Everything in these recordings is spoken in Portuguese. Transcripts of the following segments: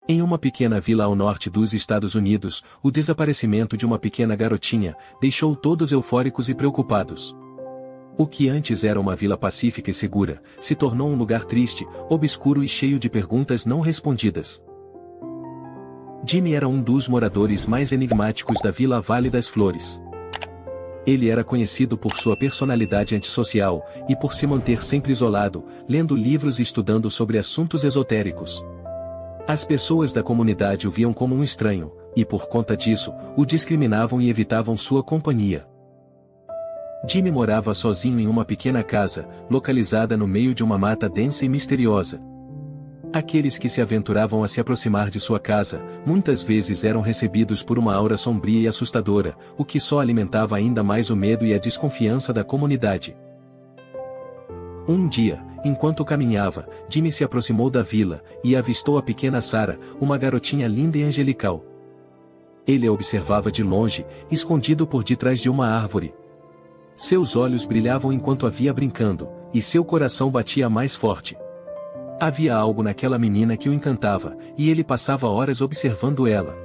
Em uma pequena vila ao norte dos Estados Unidos, o desaparecimento de uma pequena garotinha deixou todos eufóricos e preocupados. O que antes era uma vila pacífica e segura, se tornou um lugar triste, obscuro e cheio de perguntas não respondidas. Jimmy era um dos moradores mais enigmáticos da Vila Vale das Flores. Ele era conhecido por sua personalidade antissocial e por se manter sempre isolado, lendo livros e estudando sobre assuntos esotéricos. As pessoas da comunidade o viam como um estranho, e por conta disso, o discriminavam e evitavam sua companhia. Jimmy morava sozinho em uma pequena casa, localizada no meio de uma mata densa e misteriosa. Aqueles que se aventuravam a se aproximar de sua casa, muitas vezes eram recebidos por uma aura sombria e assustadora, o que só alimentava ainda mais o medo e a desconfiança da comunidade. Um dia, enquanto caminhava, Jimmy se aproximou da vila, e avistou a pequena Sarah, uma garotinha linda e angelical. Ele a observava de longe, escondido por detrás de uma árvore. Seus olhos brilhavam enquanto a via brincando, e seu coração batia mais forte. Havia algo naquela menina que o encantava, e ele passava horas observando ela.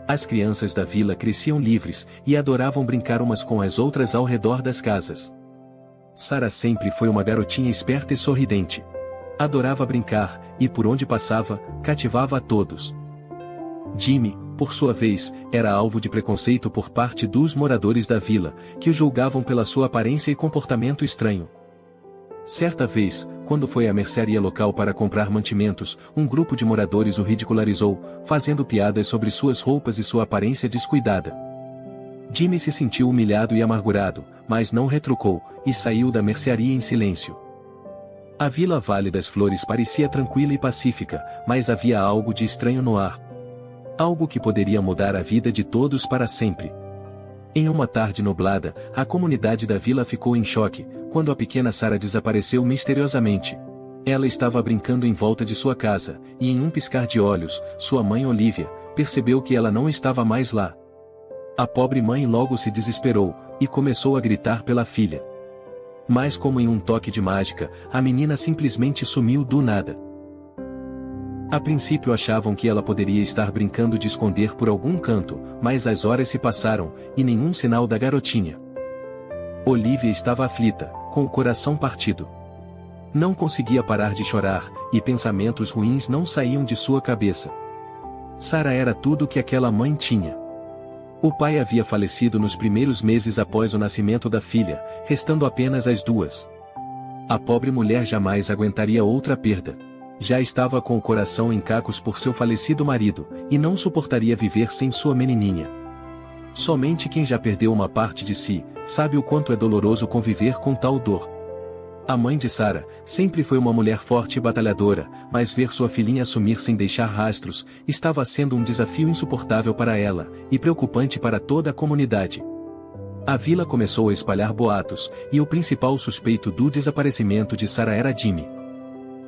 As crianças da vila cresciam livres, e adoravam brincar umas com as outras ao redor das casas. Sarah sempre foi uma garotinha esperta e sorridente. Adorava brincar, e por onde passava, cativava a todos. Jimmy, por sua vez, era alvo de preconceito por parte dos moradores da vila, que o julgavam pela sua aparência e comportamento estranho. Certa vez, quando foi à mercearia local para comprar mantimentos, um grupo de moradores o ridicularizou, fazendo piadas sobre suas roupas e sua aparência descuidada. Jimmy se sentiu humilhado e amargurado, mas não retrucou, e saiu da mercearia em silêncio. A Vila Vale das Flores parecia tranquila e pacífica, mas havia algo de estranho no ar. Algo que poderia mudar a vida de todos para sempre. Em uma tarde nublada, a comunidade da vila ficou em choque, quando a pequena Sarah desapareceu misteriosamente. Ela estava brincando em volta de sua casa, e em um piscar de olhos, sua mãe Olivia percebeu que ela não estava mais lá. A pobre mãe logo se desesperou, e começou a gritar pela filha. Mas como em um toque de mágica, a menina simplesmente sumiu do nada. A princípio achavam que ela poderia estar brincando de esconder por algum canto, mas as horas se passaram, e nenhum sinal da garotinha. Olivia estava aflita, com o coração partido. Não conseguia parar de chorar, e pensamentos ruins não saíam de sua cabeça. Sarah era tudo que aquela mãe tinha. O pai havia falecido nos primeiros meses após o nascimento da filha, restando apenas as duas. A pobre mulher jamais aguentaria outra perda. Já estava com o coração em cacos por seu falecido marido, e não suportaria viver sem sua menininha. Somente quem já perdeu uma parte de si, sabe o quanto é doloroso conviver com tal dor. A mãe de Sarah sempre foi uma mulher forte e batalhadora, mas ver sua filhinha sumir sem deixar rastros, estava sendo um desafio insuportável para ela, e preocupante para toda a comunidade. A vila começou a espalhar boatos, e o principal suspeito do desaparecimento de Sarah era Jimmy.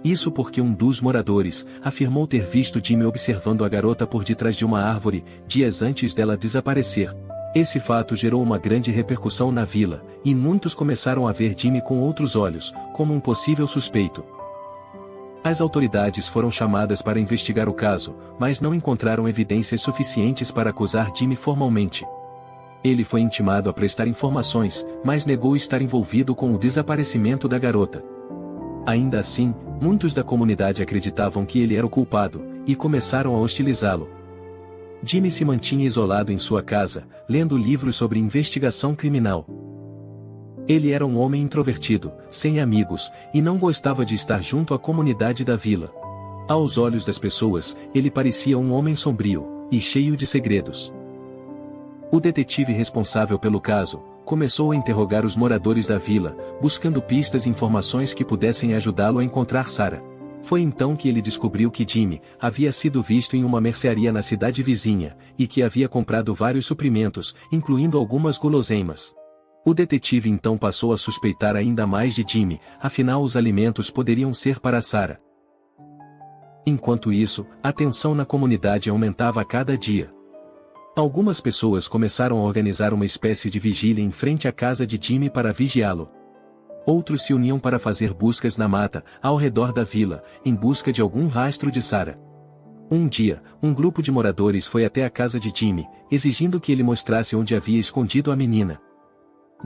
Isso porque um dos moradores afirmou ter visto Jimmy observando a garota por detrás de uma árvore, dias antes dela desaparecer. Esse fato gerou uma grande repercussão na vila, e muitos começaram a ver Jimmy com outros olhos, como um possível suspeito. As autoridades foram chamadas para investigar o caso, mas não encontraram evidências suficientes para acusar Jimmy formalmente. Ele foi intimado a prestar informações, mas negou estar envolvido com o desaparecimento da garota. Ainda assim, muitos da comunidade acreditavam que ele era o culpado, e começaram a hostilizá-lo. Jimmy se mantinha isolado em sua casa, lendo livros sobre investigação criminal. Ele era um homem introvertido, sem amigos, e não gostava de estar junto à comunidade da vila. Aos olhos das pessoas, ele parecia um homem sombrio, e cheio de segredos. O detetive responsável pelo caso começou a interrogar os moradores da vila, buscando pistas e informações que pudessem ajudá-lo a encontrar Sarah. Foi então que ele descobriu que Jimmy havia sido visto em uma mercearia na cidade vizinha, e que havia comprado vários suprimentos, incluindo algumas guloseimas. O detetive então passou a suspeitar ainda mais de Jimmy, afinal os alimentos poderiam ser para Sarah. Enquanto isso, a tensão na comunidade aumentava a cada dia. Algumas pessoas começaram a organizar uma espécie de vigília em frente à casa de Jimmy para vigiá-lo. Outros se uniam para fazer buscas na mata, ao redor da vila, em busca de algum rastro de Sarah. Um dia, um grupo de moradores foi até a casa de Jimmy, exigindo que ele mostrasse onde havia escondido a menina.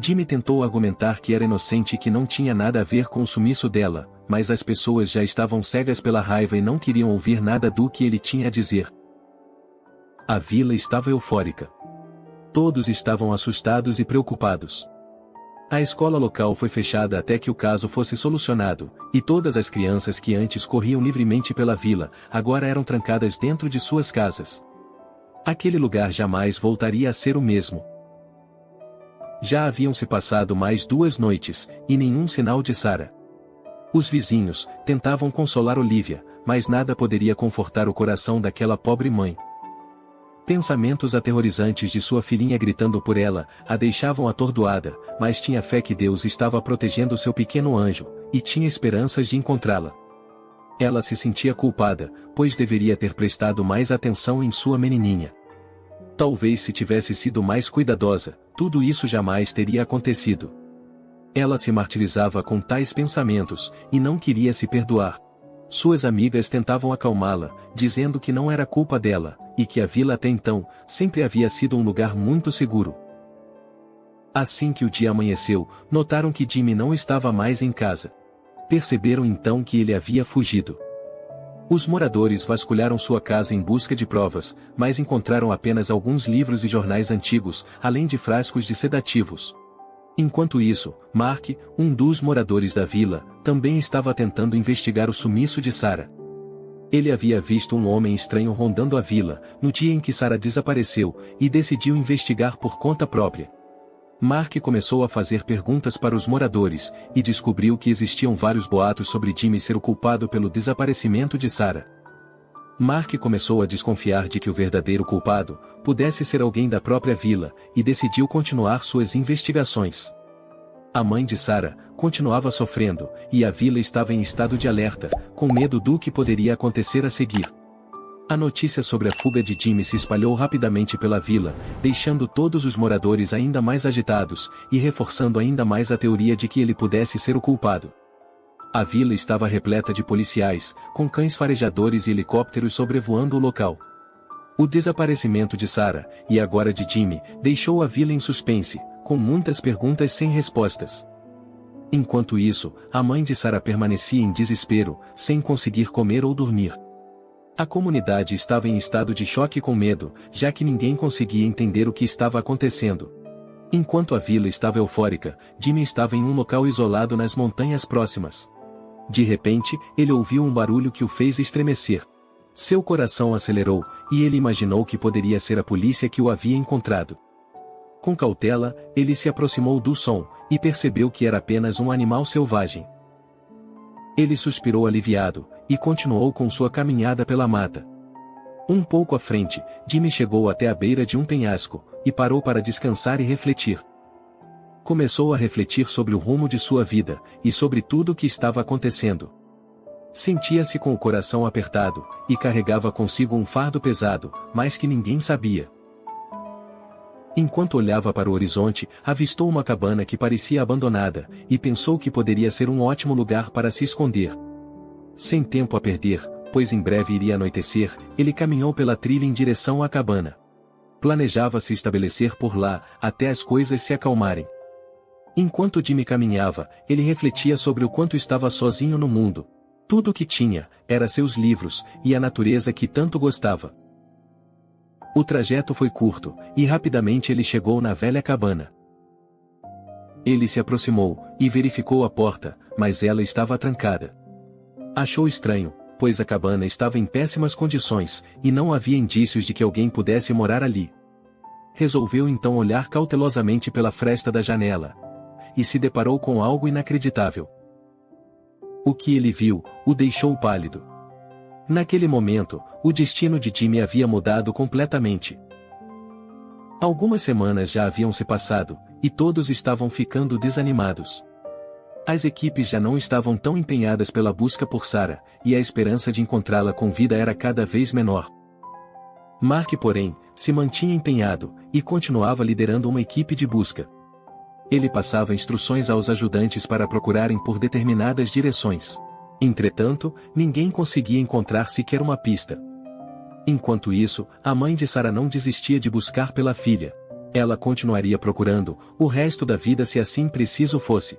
Jimmy tentou argumentar que era inocente e que não tinha nada a ver com o sumiço dela, mas as pessoas já estavam cegas pela raiva e não queriam ouvir nada do que ele tinha a dizer. A vila estava eufórica. Todos estavam assustados e preocupados. A escola local foi fechada até que o caso fosse solucionado, e todas as crianças que antes corriam livremente pela vila, agora eram trancadas dentro de suas casas. Aquele lugar jamais voltaria a ser o mesmo. Já haviam se passado mais 2 noites, e nenhum sinal de Sarah. Os vizinhos tentavam consolar Olivia, mas nada poderia confortar o coração daquela pobre mãe. Pensamentos aterrorizantes de sua filhinha gritando por ela, a deixavam atordoada, mas tinha fé que Deus estava protegendo seu pequeno anjo, e tinha esperanças de encontrá-la. Ela se sentia culpada, pois deveria ter prestado mais atenção em sua menininha. Talvez se tivesse sido mais cuidadosa, tudo isso jamais teria acontecido. Ela se martirizava com tais pensamentos, e não queria se perdoar. Suas amigas tentavam acalmá-la, dizendo que não era culpa dela, e que a vila até então, sempre havia sido um lugar muito seguro. Assim que o dia amanheceu, notaram que Jimmy não estava mais em casa. Perceberam então que ele havia fugido. Os moradores vasculharam sua casa em busca de provas, mas encontraram apenas alguns livros e jornais antigos, além de frascos de sedativos. Enquanto isso, Mark, um dos moradores da vila, também estava tentando investigar o sumiço de Sarah. Ele havia visto um homem estranho rondando a vila, no dia em que Sarah desapareceu, e decidiu investigar por conta própria. Mark começou a fazer perguntas para os moradores, e descobriu que existiam vários boatos sobre Jimmy ser o culpado pelo desaparecimento de Sarah. Mark começou a desconfiar de que o verdadeiro culpado pudesse ser alguém da própria vila, e decidiu continuar suas investigações. A mãe de Sarah continuava sofrendo, e a vila estava em estado de alerta, com medo do que poderia acontecer a seguir. A notícia sobre a fuga de Jimmy se espalhou rapidamente pela vila, deixando todos os moradores ainda mais agitados, e reforçando ainda mais a teoria de que ele pudesse ser o culpado. A vila estava repleta de policiais, com cães farejadores e helicópteros sobrevoando o local. O desaparecimento de Sarah, e agora de Jimmy, deixou a vila em suspense, com muitas perguntas sem respostas. Enquanto isso, a mãe de Sarah permanecia em desespero, sem conseguir comer ou dormir. A comunidade estava em estado de choque com medo, já que ninguém conseguia entender o que estava acontecendo. Enquanto a vila estava eufórica, Jimmy estava em um local isolado nas montanhas próximas. De repente, ele ouviu um barulho que o fez estremecer. Seu coração acelerou, e ele imaginou que poderia ser a polícia que o havia encontrado. Com cautela, ele se aproximou do som, e percebeu que era apenas um animal selvagem. Ele suspirou aliviado, e continuou com sua caminhada pela mata. Um pouco à frente, Jimmy chegou até a beira de um penhasco, e parou para descansar e refletir. Começou a refletir sobre o rumo de sua vida, e sobre tudo o que estava acontecendo. Sentia-se com o coração apertado, e carregava consigo um fardo pesado, mas que ninguém sabia. Enquanto olhava para o horizonte, avistou uma cabana que parecia abandonada, e pensou que poderia ser um ótimo lugar para se esconder. Sem tempo a perder, pois em breve iria anoitecer, ele caminhou pela trilha em direção à cabana. Planejava se estabelecer por lá, até as coisas se acalmarem. Enquanto Jimmy caminhava, ele refletia sobre o quanto estava sozinho no mundo. Tudo o que tinha, era seus livros, e a natureza que tanto gostava. O trajeto foi curto, e rapidamente ele chegou na velha cabana. Ele se aproximou, e verificou a porta, mas ela estava trancada. Achou estranho, pois a cabana estava em péssimas condições, e não havia indícios de que alguém pudesse morar ali. Resolveu então olhar cautelosamente pela fresta da janela. E se deparou com algo inacreditável. O que ele viu, o deixou pálido. Naquele momento, o destino de Jimmy havia mudado completamente. Algumas semanas já haviam se passado, e todos estavam ficando desanimados. As equipes já não estavam tão empenhadas pela busca por Sarah, e a esperança de encontrá-la com vida era cada vez menor. Mark, porém, se mantinha empenhado, e continuava liderando uma equipe de busca. Ele passava instruções aos ajudantes para procurarem por determinadas direções. Entretanto, ninguém conseguia encontrar sequer uma pista. Enquanto isso, a mãe de Sarah não desistia de buscar pela filha. Ela continuaria procurando, o resto da vida se assim preciso fosse.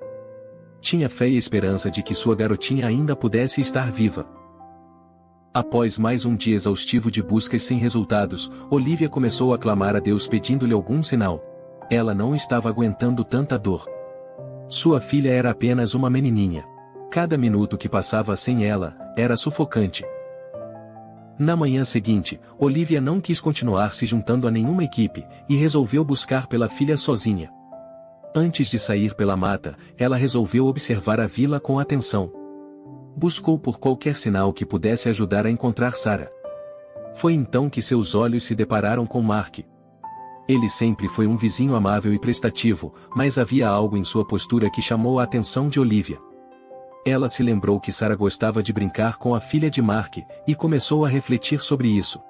Tinha fé e esperança de que sua garotinha ainda pudesse estar viva. Após mais um dia exaustivo de buscas sem resultados, Olivia começou a clamar a Deus pedindo-lhe algum sinal. Ela não estava aguentando tanta dor. Sua filha era apenas uma menininha. Cada minuto que passava sem ela, era sufocante. Na manhã seguinte, Olivia não quis continuar se juntando a nenhuma equipe, e resolveu buscar pela filha sozinha. Antes de sair pela mata, ela resolveu observar a vila com atenção. Buscou por qualquer sinal que pudesse ajudar a encontrar Sarah. Foi então que seus olhos se depararam com Mark. Ele sempre foi um vizinho amável e prestativo, mas havia algo em sua postura que chamou a atenção de Olivia. Ela se lembrou que Sarah gostava de brincar com a filha de Mark, e começou a refletir sobre isso.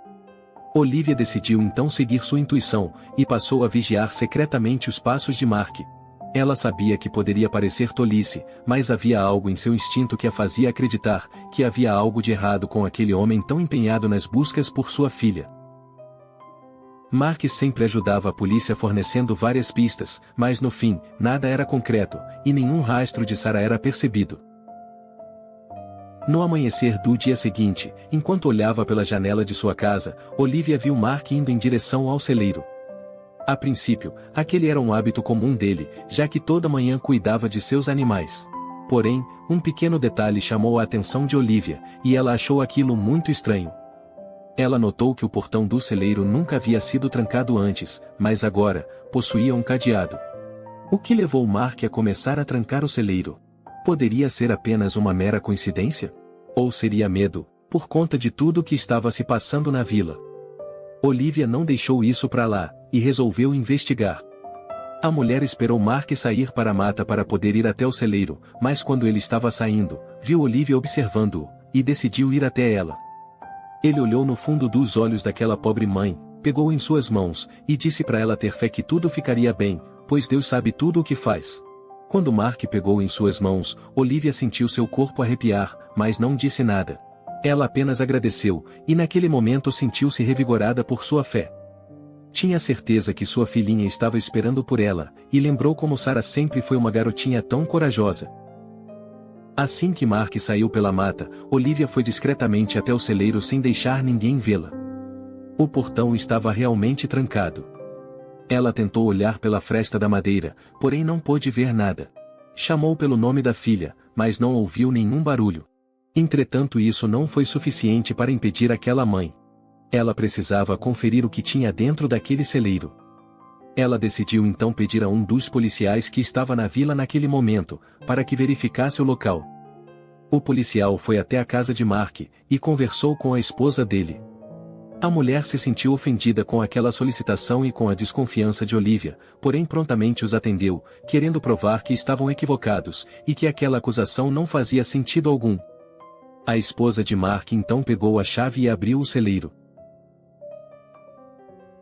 Olivia decidiu então seguir sua intuição, e passou a vigiar secretamente os passos de Mark. Ela sabia que poderia parecer tolice, mas havia algo em seu instinto que a fazia acreditar que havia algo de errado com aquele homem tão empenhado nas buscas por sua filha. Mark sempre ajudava a polícia fornecendo várias pistas, mas no fim, nada era concreto, e nenhum rastro de Sarah era percebido. No amanhecer do dia seguinte, enquanto olhava pela janela de sua casa, Olivia viu Mark indo em direção ao celeiro. A princípio, aquele era um hábito comum dele, já que toda manhã cuidava de seus animais. Porém, um pequeno detalhe chamou a atenção de Olivia, e ela achou aquilo muito estranho. Ela notou que o portão do celeiro nunca havia sido trancado antes, mas agora, possuía um cadeado. O que levou Mark a começar a trancar o celeiro? Poderia ser apenas uma mera coincidência? Ou seria medo, por conta de tudo o que estava se passando na vila? Olivia não deixou isso para lá, e resolveu investigar. A mulher esperou Mark sair para a mata para poder ir até o celeiro, mas quando ele estava saindo, viu Olivia observando-o, e decidiu ir até ela. Ele olhou no fundo dos olhos daquela pobre mãe, pegou em suas mãos, e disse para ela ter fé que tudo ficaria bem, pois Deus sabe tudo o que faz. Quando Mark pegou em suas mãos, Olivia sentiu seu corpo arrepiar, mas não disse nada. Ela apenas agradeceu, e naquele momento sentiu-se revigorada por sua fé. Tinha certeza que sua filhinha estava esperando por ela, e lembrou como Sarah sempre foi uma garotinha tão corajosa. Assim que Mark saiu pela mata, Olivia foi discretamente até o celeiro sem deixar ninguém vê-la. O portão estava realmente trancado. Ela tentou olhar pela fresta da madeira, porém não pôde ver nada. Chamou pelo nome da filha, mas não ouviu nenhum barulho. Entretanto, isso não foi suficiente para impedir aquela mãe. Ela precisava conferir o que tinha dentro daquele celeiro. Ela decidiu então pedir a um dos policiais que estava na vila naquele momento, para que verificasse o local. O policial foi até a casa de Mark, e conversou com a esposa dele. A mulher se sentiu ofendida com aquela solicitação e com a desconfiança de Olivia, porém prontamente os atendeu, querendo provar que estavam equivocados, e que aquela acusação não fazia sentido algum. A esposa de Mark então pegou a chave e abriu o celeiro.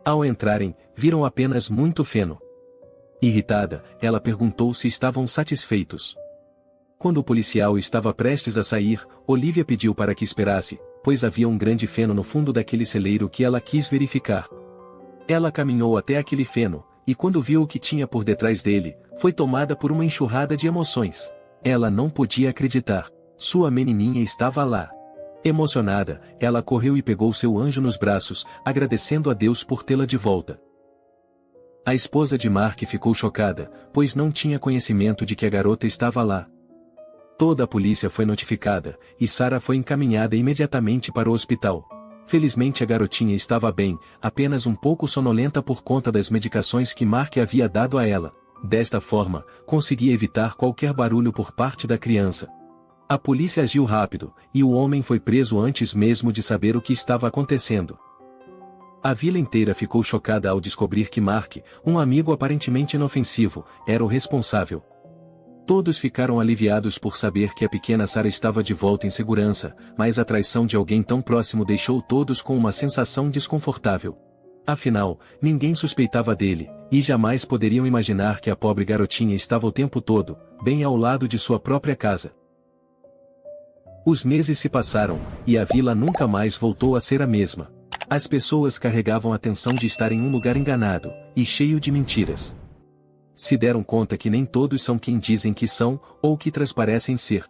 Ao entrarem, viram apenas muito feno. Irritada, ela perguntou se estavam satisfeitos. Quando o policial estava prestes a sair, Olivia pediu para que esperasse, pois havia um grande feno no fundo daquele celeiro que ela quis verificar. Ela caminhou até aquele feno, e quando viu o que tinha por detrás dele, foi tomada por uma enxurrada de emoções. Ela não podia acreditar. Sua menininha estava lá. Emocionada, ela correu e pegou seu anjo nos braços, agradecendo a Deus por tê-la de volta. A esposa de Mark ficou chocada, pois não tinha conhecimento de que a garota estava lá. Toda a polícia foi notificada, e Sarah foi encaminhada imediatamente para o hospital. Felizmente a garotinha estava bem, apenas um pouco sonolenta por conta das medicações que Mark havia dado a ela. Desta forma, conseguia evitar qualquer barulho por parte da criança. A polícia agiu rápido, e o homem foi preso antes mesmo de saber o que estava acontecendo. A vila inteira ficou chocada ao descobrir que Mark, um amigo aparentemente inofensivo, era o responsável. Todos ficaram aliviados por saber que a pequena Sarah estava de volta em segurança, mas a traição de alguém tão próximo deixou todos com uma sensação desconfortável. Afinal, ninguém suspeitava dele, e jamais poderiam imaginar que a pobre garotinha estava o tempo todo, bem ao lado de sua própria casa. Os meses se passaram, e a vila nunca mais voltou a ser a mesma. As pessoas carregavam a tensão de estar em um lugar enganado, e cheio de mentiras. Se deram conta que nem todos são quem dizem que são, ou que transparecem ser.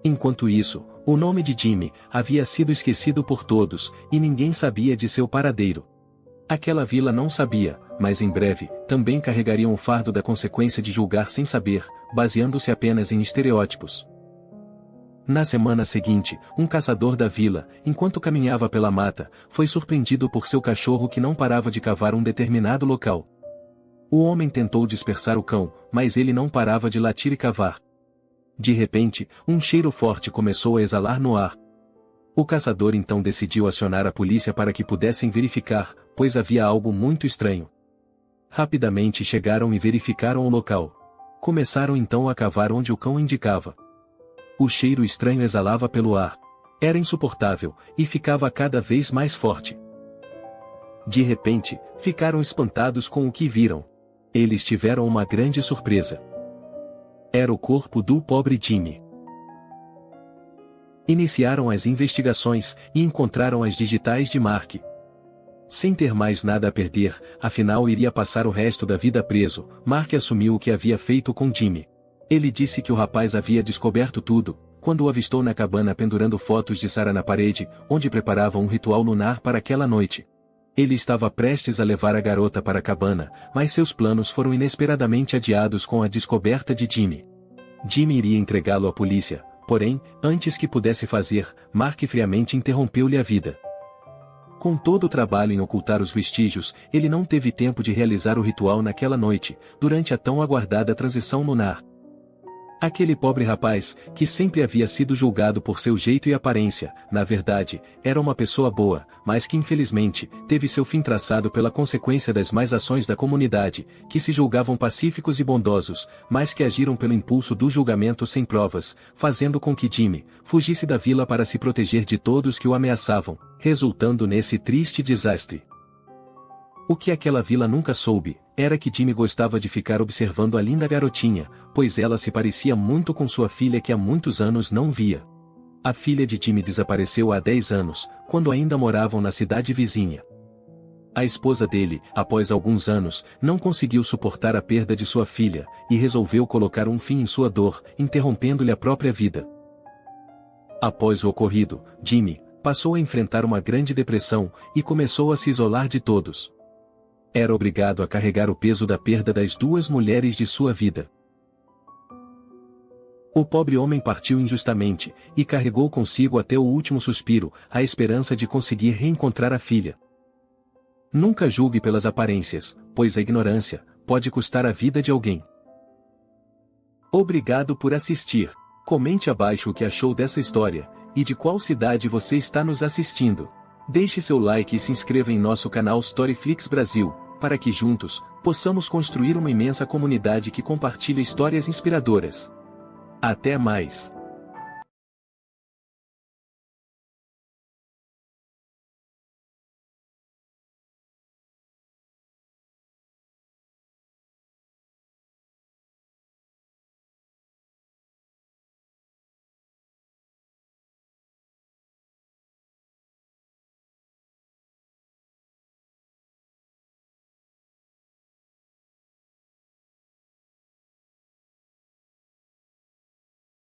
Enquanto isso, o nome de Jimmy havia sido esquecido por todos, e ninguém sabia de seu paradeiro. Aquela vila não sabia, mas em breve, também carregariam o fardo da consequência de julgar sem saber, baseando-se apenas em estereótipos. Na semana seguinte, um caçador da vila, enquanto caminhava pela mata, foi surpreendido por seu cachorro que não parava de cavar um determinado local. O homem tentou dispersar o cão, mas ele não parava de latir e cavar. De repente, um cheiro forte começou a exalar no ar. O caçador então decidiu acionar a polícia para que pudessem verificar, pois havia algo muito estranho. Rapidamente chegaram e verificaram o local. Começaram então a cavar onde o cão indicava. O cheiro estranho exalava pelo ar. Era insuportável, e ficava cada vez mais forte. De repente, ficaram espantados com o que viram. Eles tiveram uma grande surpresa. Era o corpo do pobre Jimmy. Iniciaram as investigações, e encontraram as digitais de Mark. Sem ter mais nada a perder, afinal iria passar o resto da vida preso, Mark assumiu o que havia feito com Jimmy. Ele disse que o rapaz havia descoberto tudo, quando o avistou na cabana pendurando fotos de Sarah na parede, onde preparava um ritual lunar para aquela noite. Ele estava prestes a levar a garota para a cabana, mas seus planos foram inesperadamente adiados com a descoberta de Jimmy. Jimmy iria entregá-lo à polícia, porém, antes que pudesse fazer, Mark friamente interrompeu-lhe a vida. Com todo o trabalho em ocultar os vestígios, ele não teve tempo de realizar o ritual naquela noite, durante a tão aguardada transição lunar. Aquele pobre rapaz, que sempre havia sido julgado por seu jeito e aparência, na verdade, era uma pessoa boa, mas que infelizmente, teve seu fim traçado pela consequência das más ações da comunidade, que se julgavam pacíficos e bondosos, mas que agiram pelo impulso do julgamento sem provas, fazendo com que Jimmy fugisse da vila para se proteger de todos que o ameaçavam, resultando nesse triste desastre. O que aquela vila nunca soube, era que Jimmy gostava de ficar observando a linda garotinha, pois ela se parecia muito com sua filha que há muitos anos não via. A filha de Jimmy desapareceu há 10 anos, quando ainda moravam na cidade vizinha. A esposa dele, após alguns anos, não conseguiu suportar a perda de sua filha, e resolveu colocar um fim em sua dor, interrompendo-lhe a própria vida. Após o ocorrido, Jimmy passou a enfrentar uma grande depressão, e começou a se isolar de todos. Era obrigado a carregar o peso da perda das 2 mulheres de sua vida. O pobre homem partiu injustamente, e carregou consigo até o último suspiro, a esperança de conseguir reencontrar a filha. Nunca julgue pelas aparências, pois a ignorância pode custar a vida de alguém. Obrigado por assistir. Comente abaixo o que achou dessa história, e de qual cidade você está nos assistindo. Deixe seu like e se inscreva em nosso canal Storyflix Brasil, para que juntos, possamos construir uma imensa comunidade que compartilha histórias inspiradoras. Até mais!